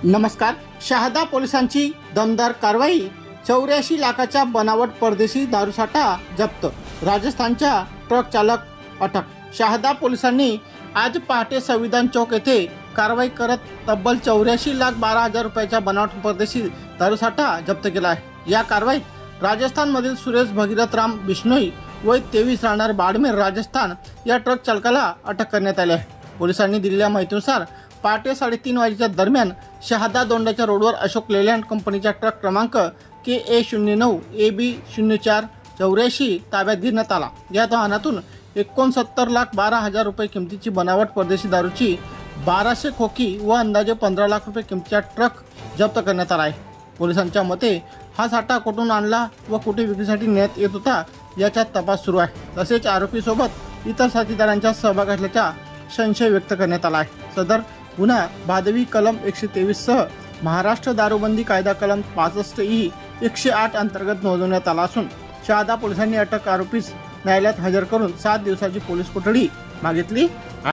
नमस्कार। शहादा पोलिसांची दमदार कारवाई। 84 लाखाचा बनावट परदेशी दारूसाठा जप्त। राजस्थानचा ट्रक चालक अटक। शहादा पोलिसांनी आज पहाटे संविधान चौक येथे कारवाई करत तब्बल 84,12,000 रुपयाचा बनावट परदेशी दारूसाठा जप्त केला आहे। या कारवाईत राजस्थानमधील सुरेश भगीरथराम बिश्नोई वय 23 राहणार बाड़मेर राजस्थान या ट्रक चालकाला अटक करण्यात आली आहे। पोलिसांनी दिलेल्या माहितीनुसार पहाटे 3:30 वाजेच्या दरम्यान शहादा दोंडाच्या रोडवर अशोक लेलँड कंपनीचा ट्रक क्रमांक KA09 AB0484 ताब्यात घेण्यात आला। या वाहनातून 69,12,000 रुपये किमतीची बनावट परदेशी दारूची 1200 खोकी व अंदाजे 15 लाख रुपये किमतीचा ट्रक जप्त करण्यात आला आहे। पोलिसांच्या मते हा साठा कुठून आणला व कुठे विक्रीसाठी नेण्यात येत होता याचा तपास सुरू आहे। तसेच आरोपीसोबत इतर साथीदारांचा सहभाग असल्याचा संशय व्यक्त करण्यात आला आहे। सदर गुन्हा भादवी कलम 123 सह महाराष्ट्र दारूबंदी कायदा कलम 65E 108 अंतर्गत नोंदवण्यात आला असून शहादा पोलिसांनी अटक आरोपीस न्यायालयात हजर करून 7 दिवसाची पोलीस कोठडी मागितली।